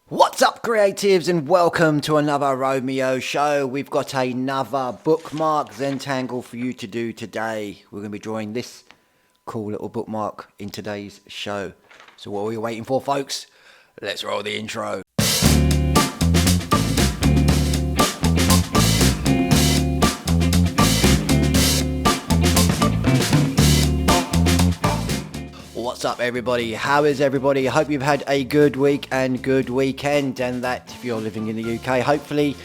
What's up, creatives, and welcome to another Romeo show. We've got another bookmark Zentangle for you to do today. We're going to be drawing this cool little bookmark in today's show. So what are we waiting for, folks? Let's roll the intro. What's up, everybody? How is everybody? I hope you've had a good week and good weekend, and that if you're living in the UK, hopefully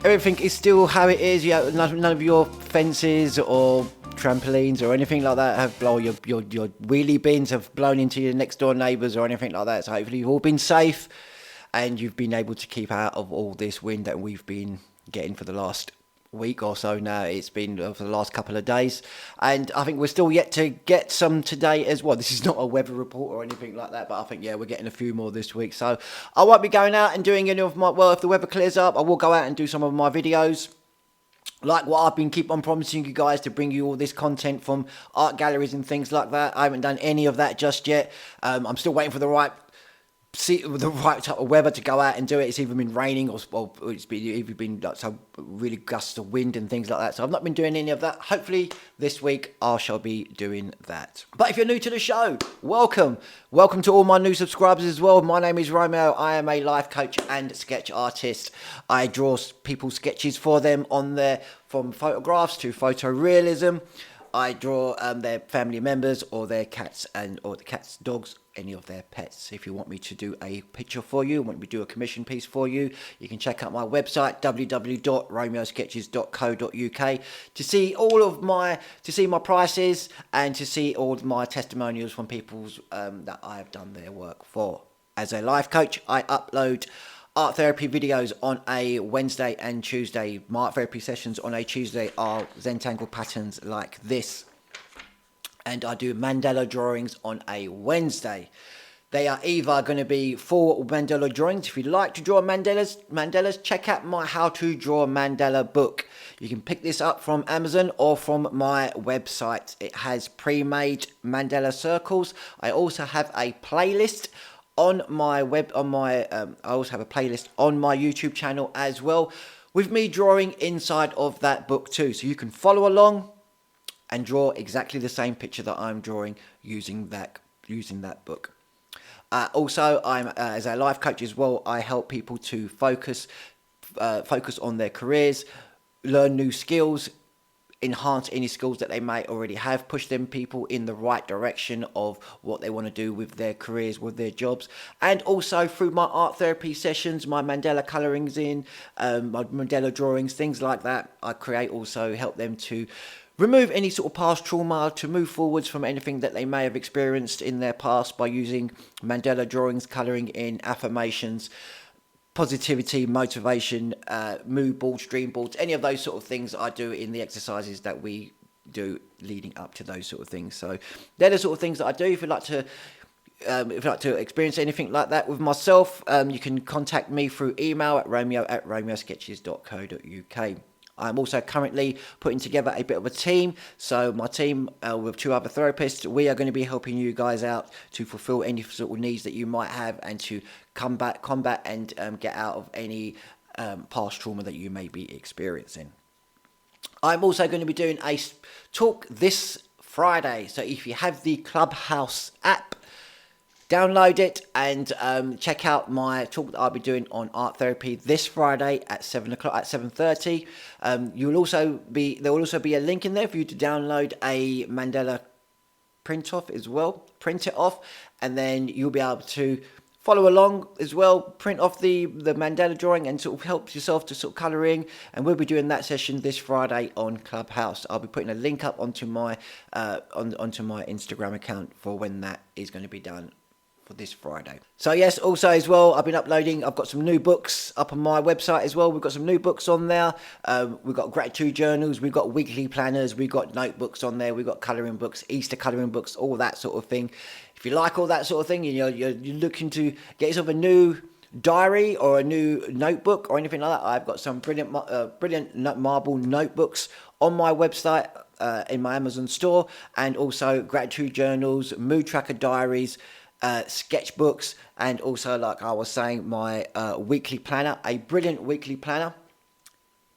everything is still how it is. None of your fences or trampolines or anything like that have blown, your wheelie bins have blown into your next door neighbours or anything like that. So hopefully you've all been safe and you've been able to keep out of all this wind that we've been getting for the last week or so now. It's been for the last couple of days, and I think we're still yet to get some today as well. This is not a weather report or anything like that, but I think we're getting a few more this week. So I won't be going out and doing any of my, well, if the weather clears up, I will go out and do some of my videos like what I've been keep on promising you guys, to bring you all this content from art galleries and things like that. I haven't done any of that just yet. I'm still waiting for the right type of weather to go out and do it. It's either been raining or it's been like some really gusts of wind and things like that. So I've not been doing any of that. Hopefully this week I shall be doing that. But if you're new to the show, welcome to all my new subscribers as well. My name is Romeo. I am a life coach and sketch artist. I draw people's sketches for them on there, from photographs to photorealism. I draw their family members or their cats or the cats, dogs, any of their pets. If you want me to do a picture for you, want me to do a commission piece for you, you can check out my website www.romeosketches.co.uk to see my prices and to see all of my testimonials from people that I have done their work for. As a life coach, I upload art therapy videos on a Wednesday and Tuesday. My art therapy sessions on a Tuesday are Zentangle patterns like this. And I do mandala drawings on a Wednesday. They are either going to be full mandala drawings. If you'd like to draw mandalas, check out my How to Draw Mandala book. You can pick this up from Amazon or from my website. It has pre-made mandala circles. I also have a playlist on my I also have a playlist on my YouTube channel as well, with me drawing inside of that book too. So you can follow along and draw exactly the same picture that I'm drawing using that book. Also, I'm as a life coach as well. I help people to focus on their careers, learn new skills, enhance any skills that they may already have, push them people in the right direction of what they want to do with their careers, with their jobs. And also through my art therapy sessions, my mandala colorings my mandala drawings, things like that, I help them to remove any sort of past trauma, to move forwards from anything that they may have experienced in their past by using mandala drawings, colouring in, affirmations, positivity, motivation, mood boards, dream boards, any of those sort of things I do in the exercises that we do leading up to those sort of things. So they're the sort of things that I do. If you'd like to experience anything like that with myself, you can contact me through email at romeo@romeosketches.co.uk. I'm also currently putting together a bit of a team. So my team with two other therapists, we are going to be helping you guys out to fulfill any sort of needs that you might have and to combat and get out of any past trauma that you may be experiencing. I'm also going to be doing a talk this Friday. So if you have the Clubhouse app, download it and check out my talk that I'll be doing on art therapy this Friday at 7:30. There will also be a link in there for you to download a mandala print it off, and then you'll be able to follow along as well, print off the mandala drawing and sort of help yourself to sort of colouring. And we'll be doing that session this Friday on Clubhouse. I'll be putting a link up onto my Instagram account for when that is going to be done for this Friday. So yes, also as well, I've got some new books up on my website as well. We've got some new books on there. We've got gratitude journals, we've got weekly planners, we've got notebooks on there, we've got colouring books, Easter colouring books, all that sort of thing. If you like all that sort of thing, you're looking to get yourself a new diary or a new notebook or anything like that, I've got some brilliant marble notebooks on my website, in my Amazon store, and also gratitude journals, mood tracker diaries, sketchbooks, and also, like I was saying, my weekly planner, a brilliant weekly planner.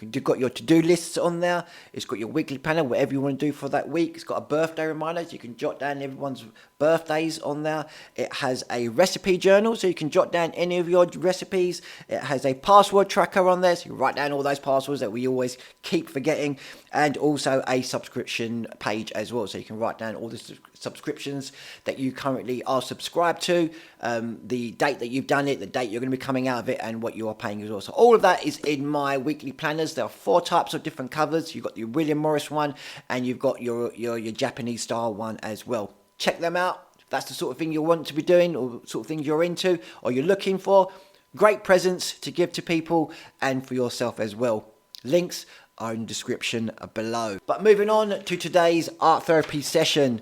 You've got your to-do lists on there. It's got your weekly planner, whatever you want to do for that week. It's got a birthday reminder, so you can jot down everyone's birthdays on there. It has a recipe journal, so you can jot down any of your recipes. It has a password tracker on there, so you write down all those passwords that we always keep forgetting. And also a subscription page as well, so you can write down all the subscriptions that you currently are subscribed to, the date that you've done it, the date you're going to be coming out of it, and what you are paying as well. So all of that is in my weekly planners. There are 4 types of different covers. You've got your William Morris one, and you've got your Japanese style one as well. Check them out. If that's the sort of thing you want to be doing, or sort of things you're into, or you're looking for. Great presents to give to people and for yourself as well. Links are in the description below. But moving on to today's art therapy session,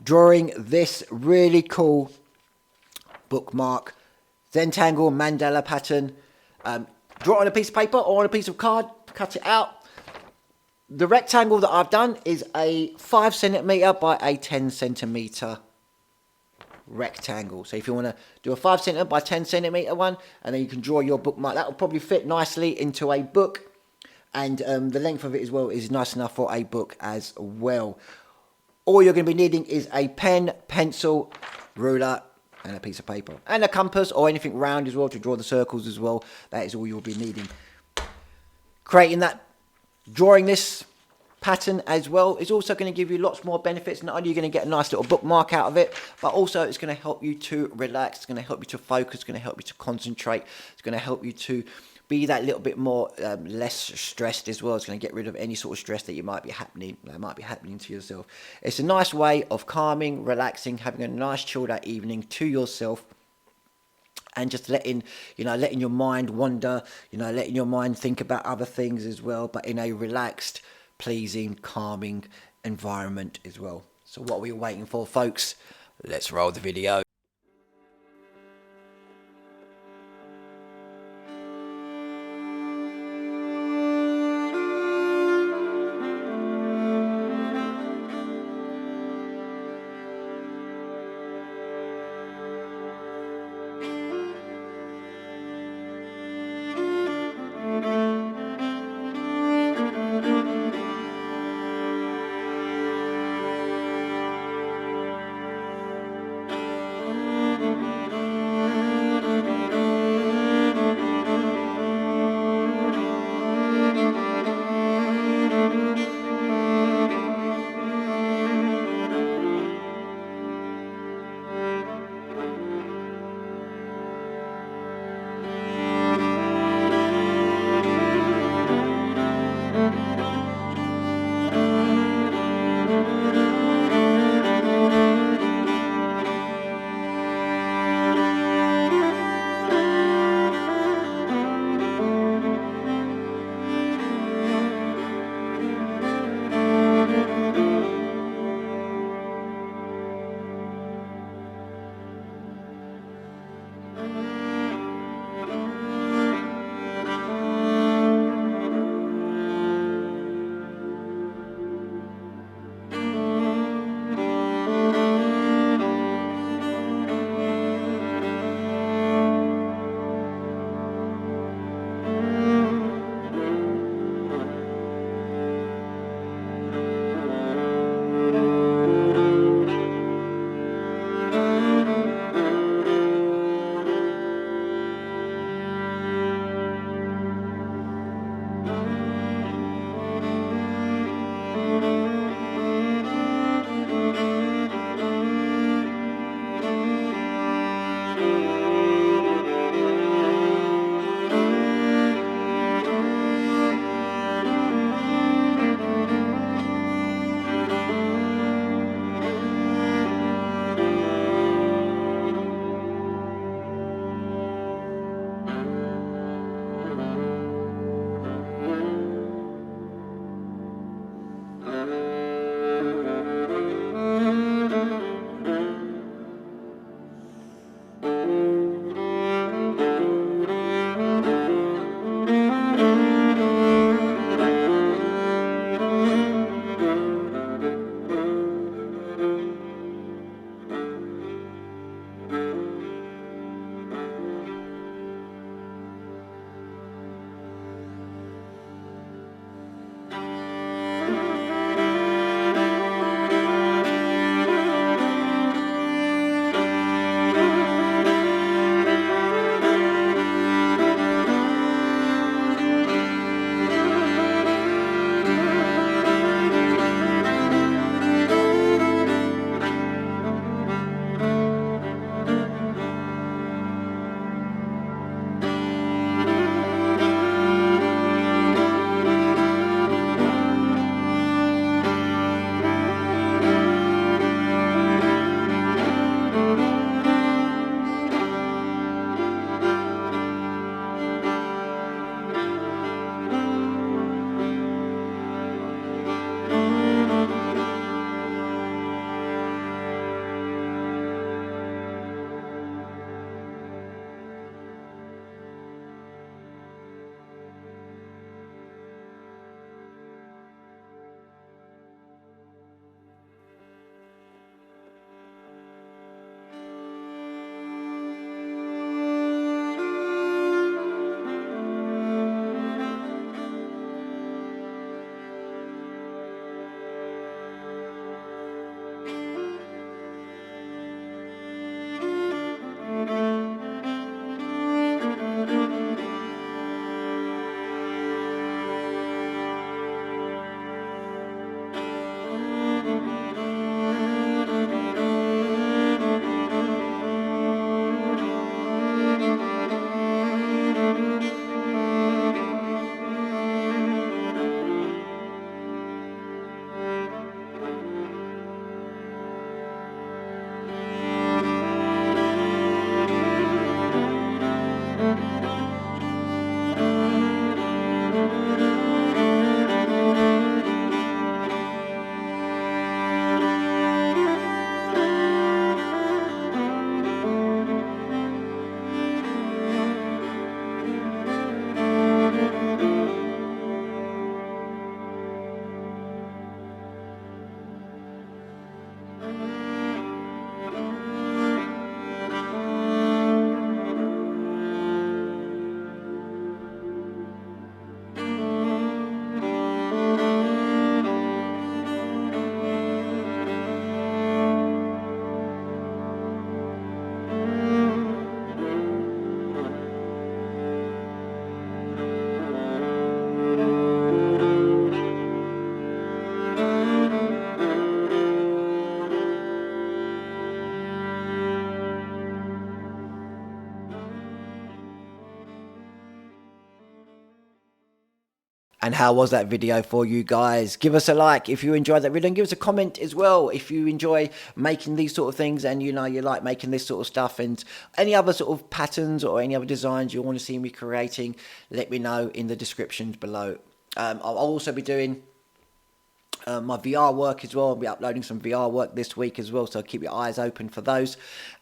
drawing this really cool bookmark Zentangle mandala pattern. Draw it on a piece of paper or on a piece of card, cut it out. The rectangle that I've done is a 5 centimeter by a 10 centimeter rectangle. So if you want to do a 5 centimeter by 10 centimeter one, and then you can draw your bookmark, that will probably fit nicely into a book. And the length of it as well is nice enough for a book as well. All you're going to be needing is a pen, pencil, ruler, and a piece of paper. And a compass or anything round as well to draw the circles as well. That is all you'll be needing. Drawing this pattern as well is also going to give you lots more benefits. Not only are you going to get a nice little bookmark out of it, but also it's going to help you to relax. It's going to help you to focus. It's going to help you to concentrate. It's going to help you to be that little bit more less stressed as well. It's going to get rid of any sort of stress that might be happening to yourself. It's a nice way of calming, relaxing, having a nice chilled out evening to yourself, and just letting your mind wander, letting your mind think about other things as well, but in a relaxed, pleasing, calming environment as well. So what are we waiting for, folks? Let's roll the video. And how was that video for you guys? Give us a like if you enjoyed that video, and give us a comment as well if you enjoy making these sort of things, and you like making this sort of stuff, and any other sort of patterns or any other designs you want to see me creating. Let me know in the descriptions below. I'll also be doing my VR work as well. I'll be uploading some VR work this week as well, so keep your eyes open for those.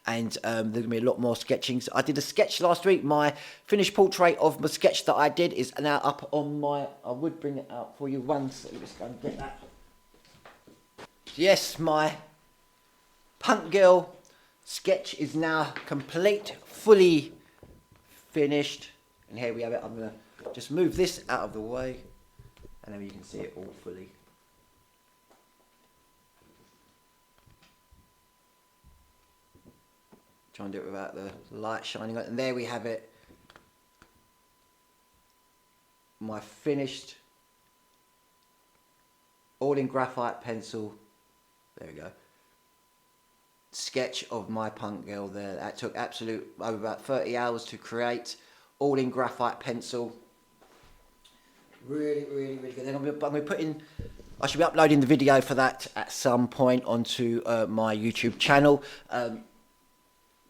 And there's going to be a lot more sketching. So I did a sketch last week. My finished portrait of my sketch that I did is now up on my... I would bring it out for you once. So let's go and get that. Yes, my punk girl sketch is now complete, fully finished. And here we have it. I'm going to just move this out of the way, and then you can see it all fully. Try and do it without the light shining on it. And there we have it. My finished, all in graphite pencil. There we go. Sketch of my punk girl there. That took over about 30 hours to create. All in graphite pencil. Really, really, really good. Then I'm going to put in... I should be uploading the video for that at some point onto my YouTube channel.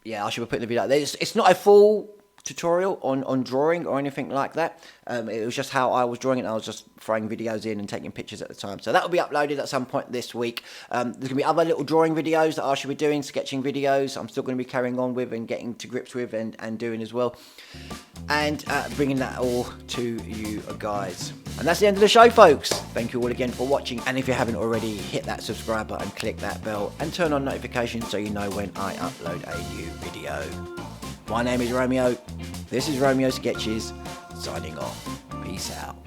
Yeah, I should be putting the video out there. It's not a full tutorial on drawing or anything like that. It was just how I was drawing it, and I was just throwing videos in and taking pictures at the time. So that will be uploaded at some point this week. There's going to be other little drawing videos that I should be doing, sketching videos. I'm still going to be carrying on with and getting to grips with and doing as well. And bringing that all to you guys. And that's the end of the show, folks. Thank you all again for watching. And if you haven't already, hit that subscribe button, click that bell, and turn on notifications so you know when I upload a new video. My name is Romeo. This is Romeo Sketches, signing off. Peace out.